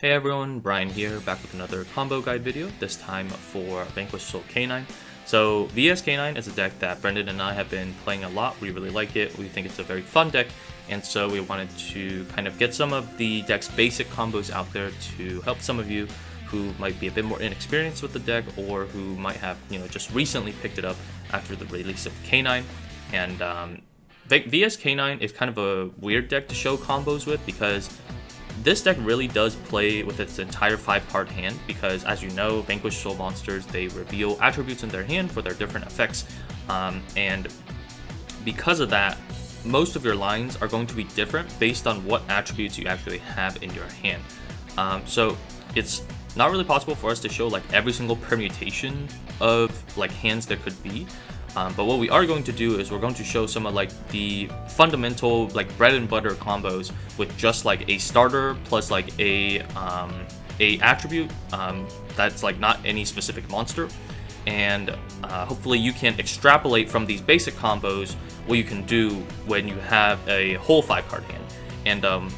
Hey everyone, Brian here, back with another combo guide video, this time for Vanquish Soul K9. So VS K9 is a deck that Brendan and I have been playing a lot. We really like it, we think it's a very fun deck, and so we wanted to kind of get some of the deck's basic combos out there to help some of you who might be a bit more inexperienced with the deck or who might have, just recently picked it up after the release of K9. And VS K9 is kind of a weird deck to show combos with because this deck really does play with its entire 5-card hand because, as you know, Vanquish Soul monsters, they reveal attributes in their hand for their different effects, and because of that, most of your lines are going to be different based on what attributes you actually have in your hand. So it's not really possible for us to show like every single permutation of like hands there could be. But what we are going to do is we're going to show some of like the fundamental like bread and butter combos with just like a starter plus like a attribute that's like not any specific monster, and hopefully you can extrapolate from these basic combos what you can do when you have a whole 5-card hand. And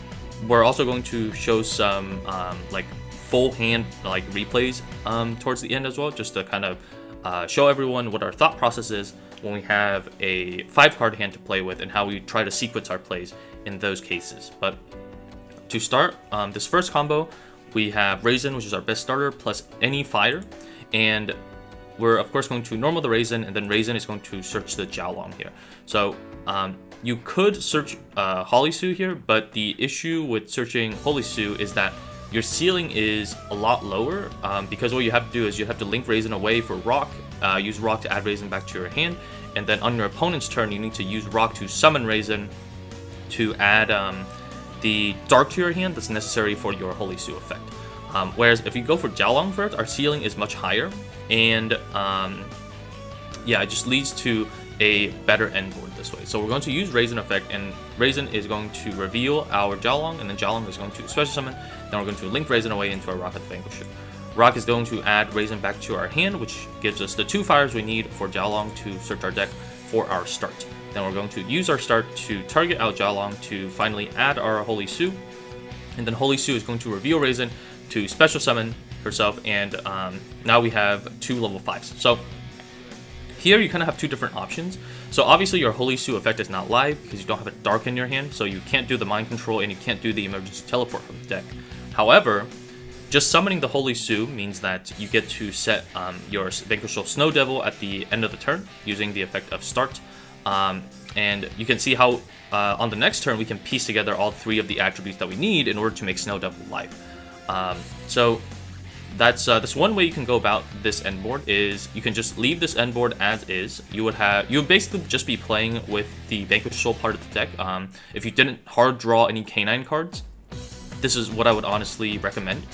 we're also going to show some like full hand like replays towards the end as well, just to kind of show everyone what our thought process is when we have a 5-card hand to play with and how we try to sequence our plays in those cases. But to start, this first combo, we have Raisin, which is our best starter, plus any fire. And we're, of course, going to normal the Raisin, and then Raisin is going to search the Jiaolong here. So you could search Holly Sue here, but the issue with searching Holy Sue is that your ceiling is a lot lower because what you have to do is you have to link Raisin away for Rock, use Rock to add Raisin back to your hand, and then on your opponent's turn you need to use Rock to summon Raisin to add the Dark to your hand that's necessary for your Holy Sue effect. Whereas if you go for Jiaolong first, our ceiling is much higher, and yeah, it just leads to a better end board this way. So we're going to use Raisin effect, and Raisin is going to reveal our Jiaolong, and then Jiaolong is going to special summon. Then we're going to link Raisin away into our Rock at the Vanquisher. Rock is going to add Raisin back to our hand, which gives us the 2 fires we need for Jiaolong to search our deck for our start. Then we're going to use our start to target out Jiaolong to finally add our Holy Sue, and then Holy Sue is going to reveal Raisin to special summon herself, and now we have 2 level 5s. So here you kind of have 2 different options. So obviously your Holy Sue effect is not live because you don't have a Dark in your hand, so you can't do the Mind Control and you can't do the Emergency Teleport from the deck. However, just summoning the Holy Sue means that you get to set your Vanquish Soul Snow Devil at the end of the turn using the effect of Start. And you can see how on the next turn we can piece together all 3 of the attributes that we need in order to make Snow Devil live. So that's one way you can go about this end board, is you can just leave this end board as is. You would basically just be playing with the Vanquish Soul part of the deck. If you didn't hard draw any K9 cards, this is what I would honestly recommend.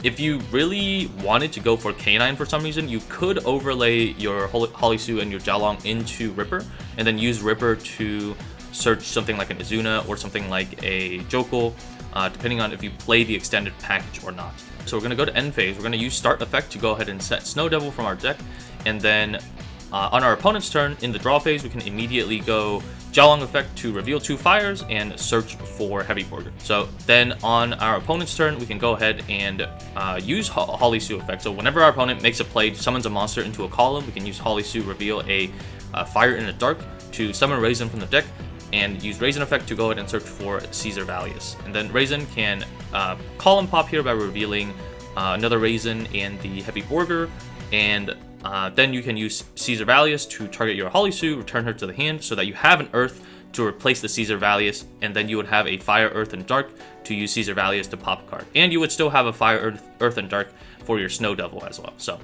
If you really wanted to go for K9 for some reason, you could overlay your Holly Sue and your Jiaolong into Ripper, and then use Ripper to search something like an Izuna or something like a Jokul, depending on if you play the extended package or not. So we're going to go to end phase. We're going to use Start effect to go ahead and set Snow Devil from our deck, and then on our opponent's turn in the draw phase, we can immediately go Jiaolong effect to reveal 2 fires and search for Heavy Border. So then on our opponent's turn, we can go ahead and use Holly Sue effect. So whenever our opponent makes a play, summons a monster into a column, we can use Holly Sue, reveal a fire in the dark to summon Raisin from the deck, and use Raisin effect to go ahead and search for Caesar Valius. And then Raisin can column pop here by revealing another Raisin and the Heavy Border, and then you can use Caesar Valius to target your Holly Sue, return her to the hand so that you have an Earth to replace the Caesar Valius, and then you would have a Fire, Earth, and Dark to use Caesar Valius to pop a card. And you would still have a Fire, Earth, and Dark for your Snow Devil as well. So,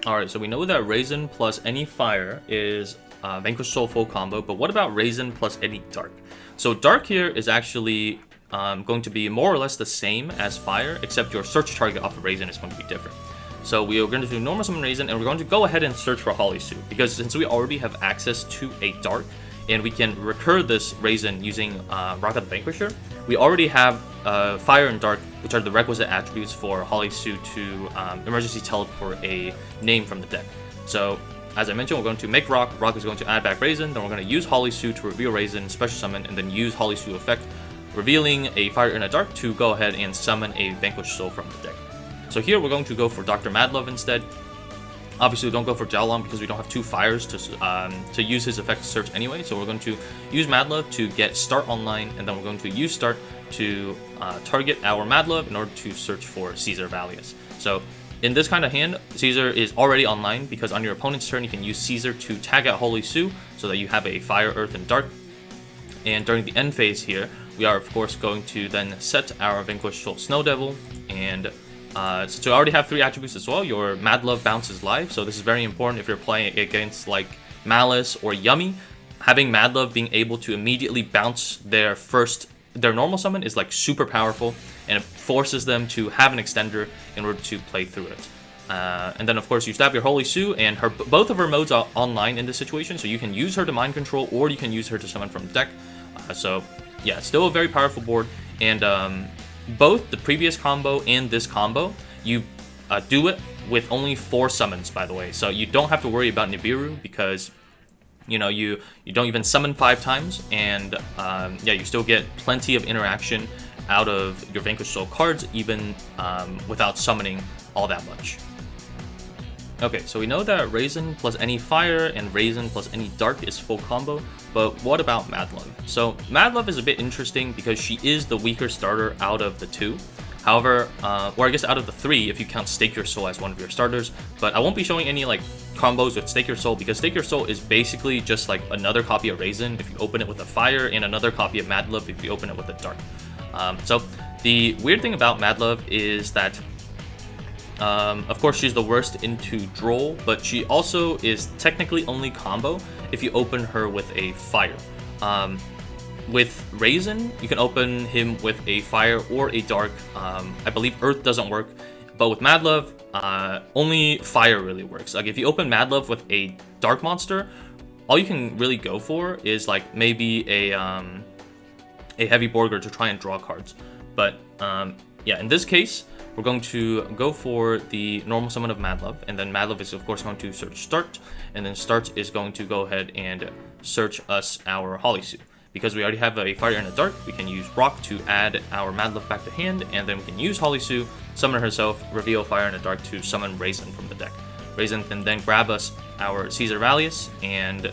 alright, so we know that Raisin plus any Fire is Vanquish Soul full combo, but what about Raisin plus any Dark? So Dark here is actually going to be more or less the same as Fire, except your search target off of Raisin is going to be different. So we are going to do normal summon Raisin, and we're going to go ahead and search for Holly Sue, because since we already have access to a Dark, and we can recur this Raisin using Rock at the Vanquisher, we already have Fire and Dark, which are the requisite attributes for Holly Sue to emergency teleport a name from the deck. So as I mentioned, we're going to make Rock. Rock is going to add back Raisin, then we're going to use Holly Sue to reveal Raisin, special summon, and then use Holly Sue effect revealing a Fire in the Dark to go ahead and summon a Vanquish Soul from the deck. So here we're going to go for Dr. Madlove instead. Obviously, we don't go for Jiaolong because we don't have 2 fires to use his effect to search anyway. So we're going to use Madlove to get Start online, and then we're going to use Start to target our Madlove in order to search for Caesar Valius. So in this kind of hand, Caesar is already online because on your opponent's turn, you can use Caesar to tag out Holy Sue so that you have a Fire, Earth, and Dark. And during the end phase here, we are of course going to then set our Vanquish Soul Snow Devil, and since you already have 3 attributes as well, your Madlove bounces live, so this is very important if you're playing against like Malice or Yummy. Having Madlove being able to immediately bounce their normal summon is like super powerful, and it forces them to have an extender in order to play through it. And then of course you stab your Holy Sue, and both of her modes are online in this situation, so you can use her to mind control or you can use her to summon from the deck. So yeah, still a very powerful board, and both the previous combo and this combo, you do it with only 4 summons, by the way. So you don't have to worry about Nibiru because you don't even summon 5 times, and yeah, you still get plenty of interaction out of your Vanquish Soul cards, even without summoning all that much. Okay, so we know that Raisin plus any fire and Raisin plus any dark is full combo, but what about Madlove? So Madlove is a bit interesting because she is the weaker starter out of the 2. However, or I guess out of the 3 if you count Stake Your Soul as one of your starters, but I won't be showing any like combos with Stake Your Soul because Stake Your Soul is basically just like another copy of Raisin if you open it with a fire, and another copy of Madlove if you open it with a dark. So the weird thing about Madlove is that of course she's the worst into Droll, but she also is technically only combo if you open her with a fire. With Raisin, you can open him with a fire or a dark. I believe Earth doesn't work, but with Madlove, only fire really works. Like if you open Madlove with a dark monster, all you can really go for is like maybe a heavy Borger to try and draw cards. But yeah, in this case, we're going to go for the normal summon of Madlove, and then Madlove is of course going to search Start, and then Start is going to go ahead and search us our Holy Sue. Because we already have a Fire and a Dark, we can use Rock to add our Madlove back to hand, and then we can use Holy Sue, summon herself, reveal Fire and a Dark to summon Raisin from the deck. Raisin can then grab us our Caesar Valius, and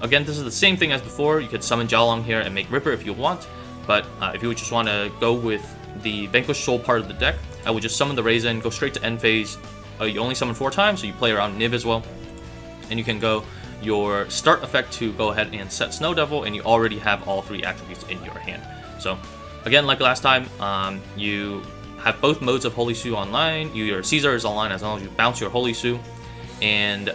again, this is the same thing as before. You could summon Jiaolong here and make Ripper if you want, but if you just want to go with the Vanquish Soul part of the deck, I would just summon the Raisin, go straight to end phase. You only summon 4 times, so you play around Nib as well, and you can go your Start effect to go ahead and set Snow Devil, and you already have all 3 attributes in your hand. So again, like last time, you have both modes of Holy Sue online. Your Caesar is online as long as you bounce your Holy Sue. And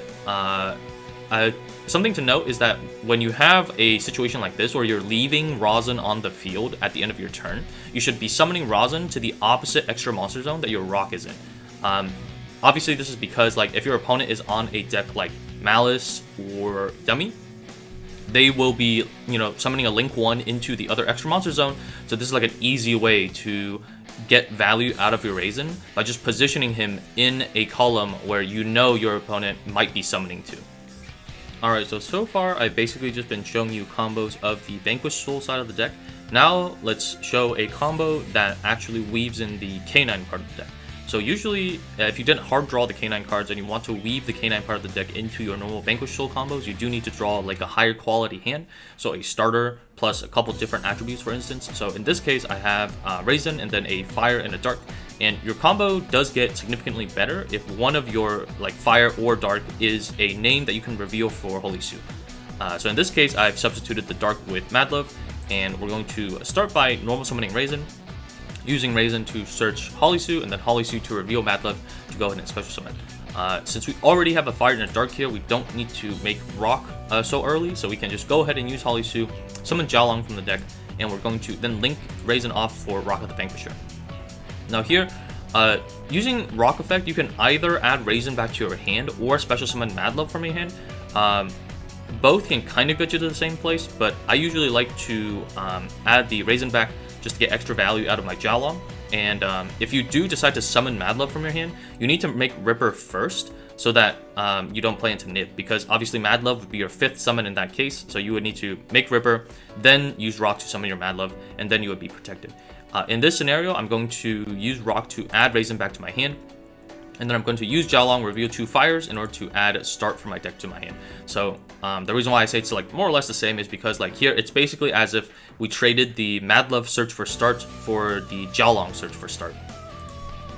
something to note is that when you have a situation like this where you're leaving Raisin on the field at the end of your turn, you should be summoning Raisin to the opposite extra monster zone that your Rock is in. Obviously, this is because like if your opponent is on a deck like Malice or Dummy, they will be, summoning a Link 1 into the other extra monster zone. So this is like an easy way to get value out of your Raisin by just positioning him in a column where your opponent might be summoning to. Alright, so far I've basically just been showing you combos of the Vanquish Soul side of the deck. Now let's show a combo that actually weaves in the K9 part of the deck. So usually, if you didn't hard draw the K9 cards and you want to weave the K9 part of the deck into your normal Vanquish Soul combos, you do need to draw like a higher quality hand. So a starter plus a couple different attributes, for instance. So in this case, I have Raisin and then a Fire and a Dark. And your combo does get significantly better if one of your like Fire or Dark is a name that you can reveal for Holy Sue. So in this case, I've substituted the Dark with Madlove, and we're going to start by normal summoning Raisin, using Raisin to search Holy Sue, and then Holy Sue to reveal Madlove to go ahead and special summon. Since we already have a Fire and a Dark here, we don't need to make Rock so early, so we can just go ahead and use Holy Sue, summon Jiaolong from the deck, and we're going to then link Raisin off for Rock of the Vanquisher. Now here, using Rock effect, you can either add Raisin back to your hand or special summon Madlove from your hand. Both can kind of get you to the same place, but I usually like to add the Raisin back just to get extra value out of my Jiaolong. And if you do decide to summon Mad Love from your hand, you need to make Ripper first, so that you don't play into Nib, because obviously Mad Love would be your 5th summon in that case, so you would need to make Ripper, then use Rock to summon your Mad Love, and then you would be protected. In this scenario, I'm going to use Rock to add Raisin back to my hand, and then I'm going to use Jiaolong, reveal 2 fires in order to add Start from my deck to my hand. So the reason why I say it's like more or less the same is because like here, it's basically as if we traded the Mad Love search for Start for the Jiaolong search for Start.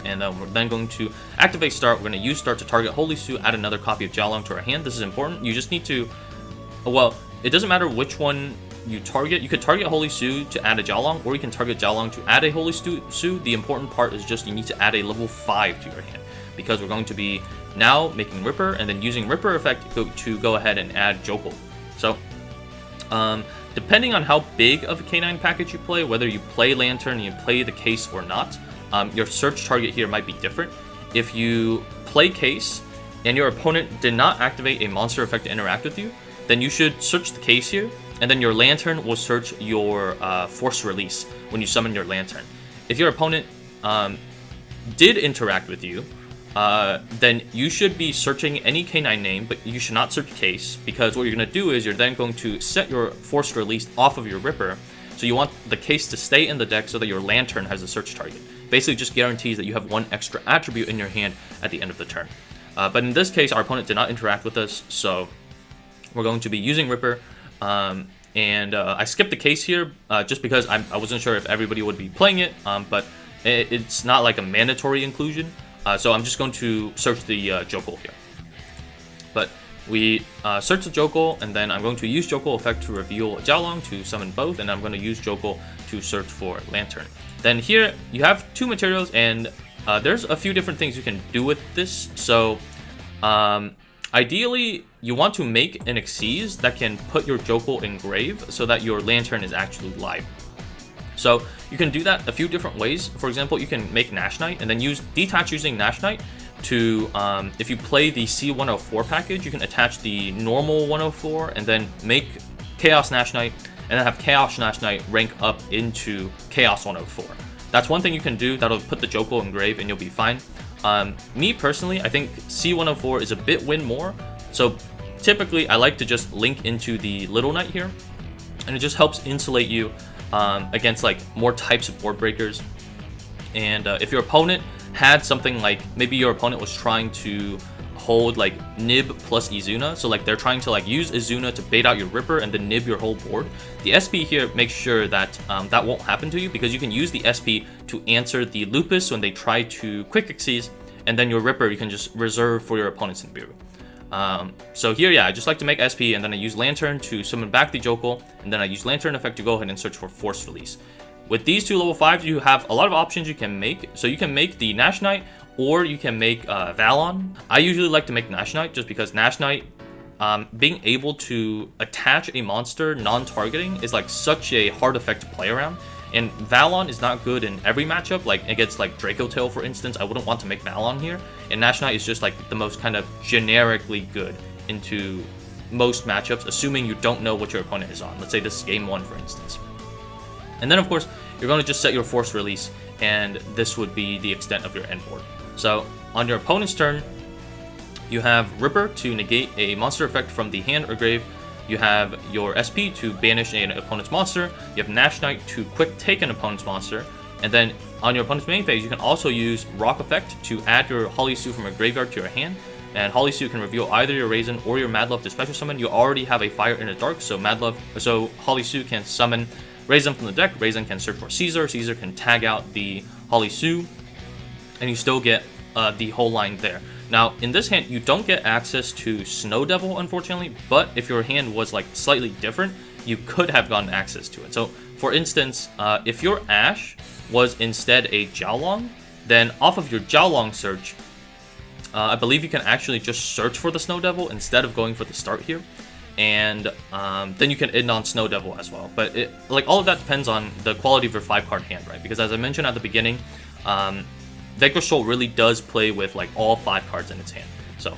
And we're then going to activate Start. We're going to use Start to target Holy Su, add another copy of Jiaolong to our hand. This is important. You just need to, well, it doesn't matter which one you target. You could target Holy Su to add a Jiaolong, or you can target Jiaolong to add a Holy Su. The important part is just you need to add a level 5 to your hand, because we're going to be now making Ripper and then using Ripper effect to go ahead and add Jokul. So depending on how big of a K9 package you play, whether you play Lantern and you play the case or not, your search target here might be different. If you play case and your opponent did not activate a monster effect to interact with you, then you should search the case here, and then your Lantern will search your Force Release when you summon your Lantern. If your opponent did interact with you, then you should be searching any K9 name, but you should not search case, because what you're going to do is you're then going to set your Force Release off of your Ripper, so you want the case to stay in the deck so that your Lantern has a search target. Basically just guarantees that you have 1 extra attribute in your hand at the end of the turn. But in this case, our opponent did not interact with us, so we're going to be using Ripper. I skipped the case here just because I wasn't sure if everybody would be playing it, but it's not like a mandatory inclusion. So I'm just going to search the Jokul here. But we search the Jokul, and then I'm going to use Jokul effect to reveal Jiaolong to summon both, and I'm going to use Jokul to search for Lantern. Then here you have 2 materials, and there's a few different things you can do with this. So ideally, you want to make an Xyz that can put your Jokul in grave so that your Lantern is actually live. So you can do that a few different ways. For example, you can make Nash Knight and then detach using Nash Knight to, if you play the C104 package, you can attach the normal 104 and then make Chaos Nash Knight, and then have Chaos Nash Knight rank up into Chaos 104. That's one thing you can do that'll put the Jokul in grave and you'll be fine. Me personally, I think C104 is a bit win more. So typically I like to just link into the Little Knight here, and it just helps insulate you against like more types of board breakers. And if your opponent had something like, maybe your opponent was trying to hold like Nib plus Izuna, so like they're trying to like use Izuna to bait out your Ripper and then Nib your whole board, the SP here makes sure that that won't happen to you, because you can use the SP to answer the Lupus when they try to quick Xyz, and then your Ripper you can just reserve for your opponent's Nibiru. So here, yeah, I just like to make SP, and then I use Lantern to summon back the Jokul, and then I use Lantern effect to go ahead and search for Force Release. With these 2 level 5s, you have a lot of options you can make. So you can make the Nash Knight, or you can make Valon. I usually like to make Nash Knight just because Nash Knight, being able to attach a monster non-targeting is like such a hard effect to play around. And Valon is not good in every matchup. Like against like Draco Tail, for instance, I wouldn't want to make Valon here. And Nash Knight is just like the most kind of generically good into most matchups, assuming you don't know what your opponent is on. Let's say this is game 1, for instance. And then of course, you're going to just set your Force Release, and this would be the extent of your end board. So on your opponent's turn, you have Ripper to negate a monster effect from the hand or grave. You have your SP to banish an opponent's monster. You have Nash Knight to quick take an opponent's monster. And then on your opponent's main phase, you can also use Rock Effect to add your Holy Su from a graveyard to your hand. And Holy Su can reveal either your Raisin or your Mad Love to special summon. You already have a Fire in the Dark, so Holy Su can summon Raisin from the deck. Raisin can search for Caesar. Caesar can tag out the Holy Su, and you still get the whole line there. Now, in this hand, you don't get access to Snow Devil, unfortunately, but if your hand was like slightly different, you could have gotten access to it. So, for instance, if your Ash was instead a Jiaolong, then off of your Jiaolong search, I believe you can actually just search for the Snow Devil instead of going for the start here. And then you can end on Snow Devil as well. But like all of that depends on the quality of your 5-card hand, right? Because as I mentioned at the beginning, Vanquish Soul really does play with like all 5 cards in its hand. So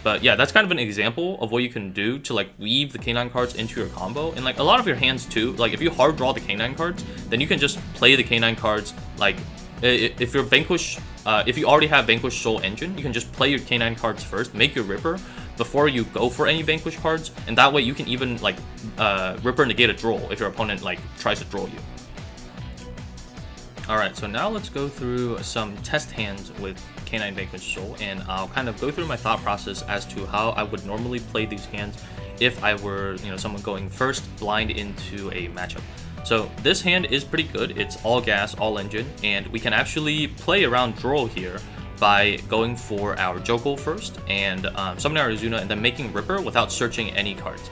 But yeah, that's kind of an example of what you can do to like weave the K9 cards into your combo. And like a lot of your hands too, like if you hard draw the K9 cards, then you can just play the K9 cards. Like if you're Vanquish, if you already have Vanquish Soul Engine, you can just play your K9 cards first, make your Ripper before you go for any Vanquish cards. And that way you can even like Ripper negate a draw if your opponent like tries to draw you. Alright, so now let's go through some test hands with K9 Vanquish Soul, and I'll kind of go through my thought process as to how I would normally play these hands if I were, someone going first blind into a matchup. So this hand is pretty good. It's all gas, all engine, and we can actually play around draw here by going for our Joko first and summoning our Izuna and then making Ripper without searching any cards.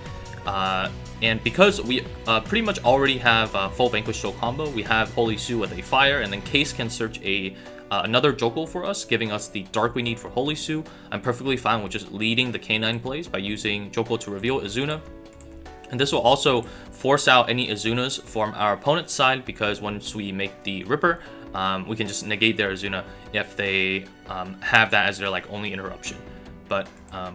And because we pretty much already have full Vanquish Soul combo, we have Holy Sue with a fire, and then Case can search another Joko for us, giving us the dark we need for Holy Sue. I'm perfectly fine with just leading the K9 plays by using Joko to reveal Izuna. And this will also force out any Izunas from our opponent's side, because once we make the Ripper, we can just negate their Izuna if they have that as their like only interruption. But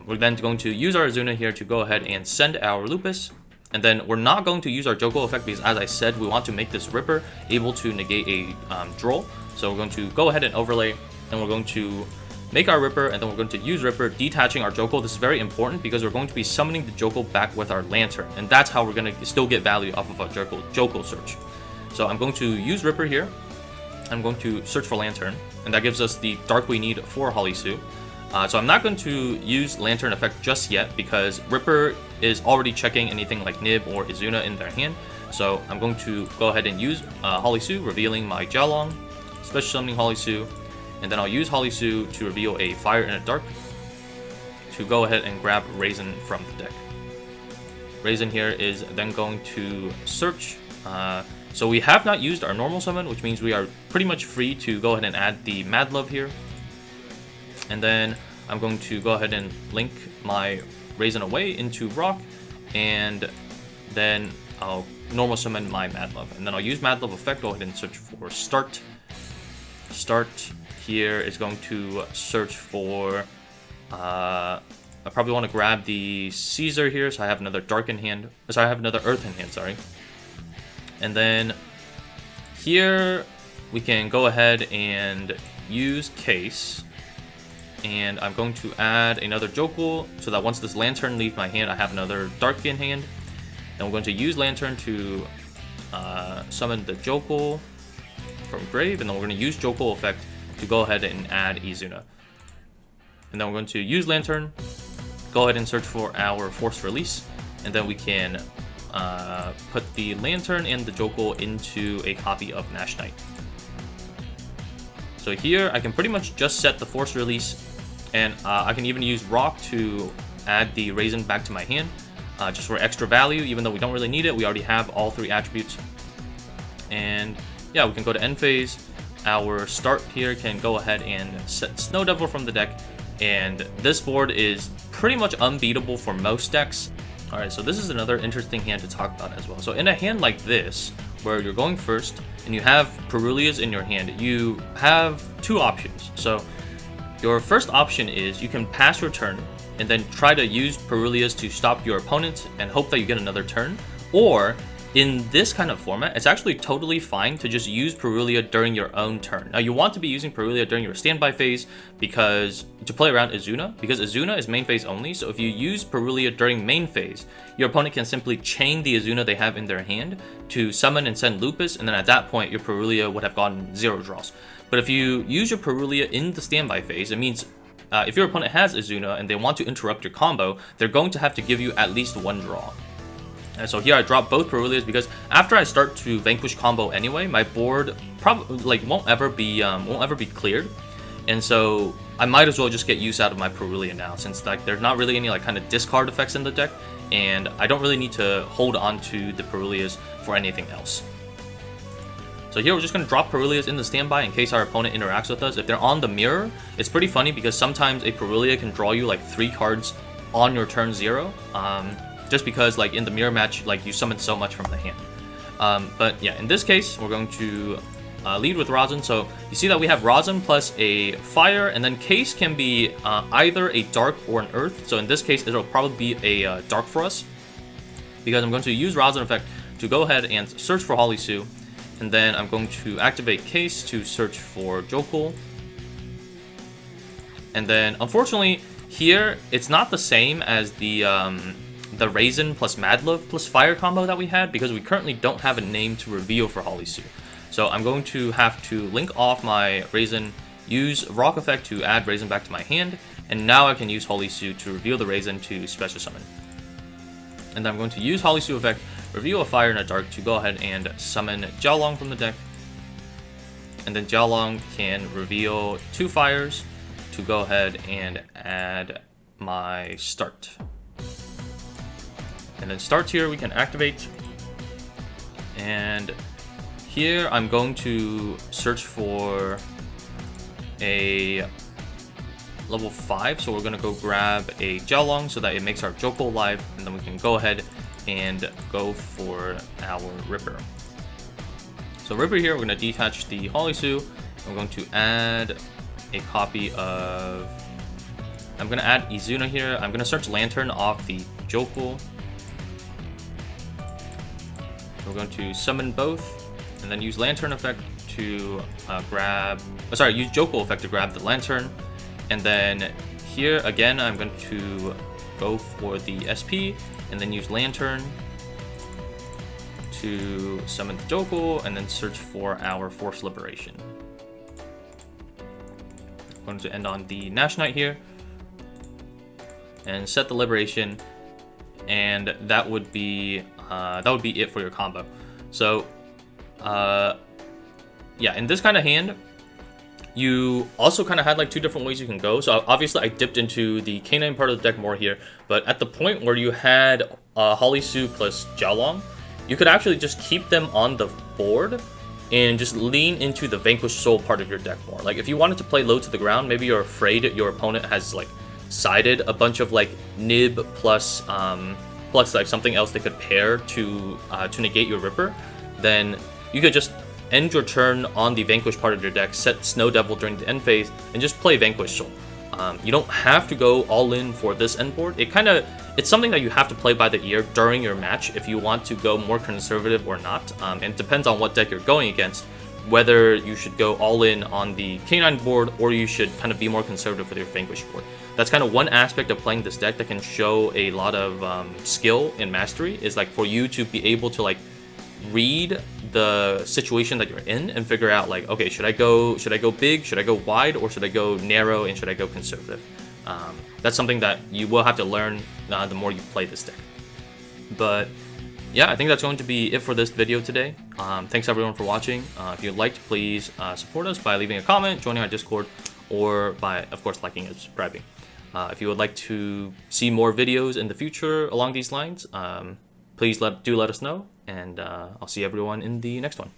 we're then going to use our Izuna here to go ahead and send our Lupus. And then we're not going to use our Joko effect because, as I said, we want to make this Ripper able to negate a draw. So we're going to go ahead and overlay, and we're going to make our Ripper, and then we're going to use Ripper, detaching our Joko. This is very important because we're going to be summoning the Joko back with our Lantern, and that's how we're going to still get value off of our Joko search. So I'm going to use Ripper here. I'm going to search for Lantern, and that gives us the dark we need for Holy Sue. So I'm not going to use Lantern effect just yet because Ripper is already checking anything like Nib or Izuna in their hand. So I'm going to go ahead and use Holy Sue, revealing my Jialong, special summoning Holy Sue, and then I'll use Holy Sue to reveal a Fire and a Dark to go ahead and grab Raisin from the deck. Raisin here is then going to search. So we have not used our normal summon, which means we are pretty much free to go ahead and add the Mad Love here. And then I'm going to go ahead and link my Raisin away into Rock, and then I'll normal summon my Mad Love. And then I'll use Mad Love effect, go ahead and search for Start. Start here is going to search for, I probably want to grab the Caesar here, so I have another Dark in hand, so I have another Earth in hand, sorry. And then here we can go ahead and use Case. And I'm going to add another Joko so that once this Lantern leaves my hand, I have another Dark in hand. And we're going to use Lantern to summon the Joko from Grave, and then we're going to use Joko effect to go ahead and add Izuna. And then we're going to use Lantern, go ahead and search for our Force Release, and then we can put the Lantern and the Joko into a copy of Nash Knight. So here I can pretty much just set the Force Release, and I can even use Rock to add the Raisin back to my hand, just for extra value, even though we don't really need it. We already have all three attributes. And yeah, we can go to end phase. Our Start here can go ahead and set Snow Devil from the deck, and this board is pretty much unbeatable for most decks. Alright, so this is another interesting hand to talk about as well. So in a hand like this, where you're going first, and you have Perulias in your hand, you have two options. So your first option is you can pass your turn and then try to use Perulias to stop your opponent and hope that you get another turn. Or in this kind of format, it's actually totally fine to just use Perulia during your own turn. Now you want to be using Perulia during your standby phase because to play around Izuna, because Izuna is main phase only. So if you use Perulia during main phase, your opponent can simply chain the Izuna they have in their hand to summon and send Lupus, and then at that point your Perulia would have gotten 0 draws. But if you use your Perulia in the standby phase, it means if your opponent has Izuna and they want to interrupt your combo, they're going to have to give you at least 1 draw. And so here I drop both Perulias because after I start to Vanquish combo anyway, my board probably won't ever be cleared, and so I might as well just get use out of my Perulia now, since there's not really any kind of discard effects in the deck, and I don't really need to hold on to the Perulias for anything else. So here we're just going to drop Perulias in the standby in case our opponent interacts with us. If they're on the mirror, it's pretty funny because sometimes a Perulia can draw you 3 cards on your turn 0. Just because in the mirror match, you summon so much from the hand. But yeah, in this case, we're going to lead with Raisin. So you see that we have Raisin plus a fire, and then case can be either a dark or an earth. So in this case, it'll probably be a dark for us, because I'm going to use Raisin effect to go ahead and search for Holly Sue, and then I'm going to activate case to search for Jokul. And then unfortunately here it's not the same as the Raisin plus Madlove plus fire combo that we had, because we currently don't have a name to reveal for Holly Sue. So I'm going to have to link off my Raisin, use Rock effect to add Raisin back to my hand, and now I can use Holly Sue to reveal the Raisin to special summon. And then I'm going to use Holly Sue effect, reveal a fire and a dark to go ahead and summon Jiaolong from the deck. And then Jiaolong can reveal 2 fires to go ahead and add my start. And then start here we can activate. And here I'm going to search for a level 5, so we're going to go grab a Jiaolong so that it makes our Jokul live, and then we can go ahead and go for our Ripper. So Ripper here, we're going to detach the Holly Sue. I'm going to add a copy of... I'm going to add Izuna here. I'm going to search Lantern off the Jokul. We're going to summon both, and then use Lantern effect to use Jokul effect to grab the Lantern. And then here again, I'm going to go for the SP, and then use Lantern to summon the Jokul, and then search for our Force Liberation. I'm going to end on the Nash Knight here, and set the Liberation, and that would be it for your combo. So, yeah, in this kind of hand, you also kind of had like 2 different ways you can go. So obviously I dipped into the K9 part of the deck more here, but at the point where you had Holly Sue plus Jiaolong, you could actually just keep them on the board and just lean into the Vanquish Soul part of your deck more. Like if you wanted to play low to the ground, maybe you're afraid your opponent has like sided a bunch of like Nib plus like something else they could pair to negate your Ripper, then you could just end your turn on the Vanquish part of your deck, set Snow Devil during the end phase, and just play Vanquish Soul. You don't have to go all in for this end board. It's something that you have to play by the ear during your match if you want to go more conservative or not. And it depends on what deck you're going against, whether you should go all in on the K9 board or you should kind of be more conservative with your Vanquish board. That's kind of one aspect of playing this deck that can show a lot of skill and mastery, is like for you to be able to like read the situation that you're in and figure out like, okay, should I go big, should I go wide, or should I go narrow, and should I go conservative? That's something that you will have to learn the more you play this deck. But yeah, I think that's going to be it for this video today. Thanks everyone for watching. If you liked, please support us by leaving a comment, joining our Discord, or by, of course, liking and subscribing. If you would like to see more videos in the future along these lines, please do let us know, and I'll see everyone in the next one.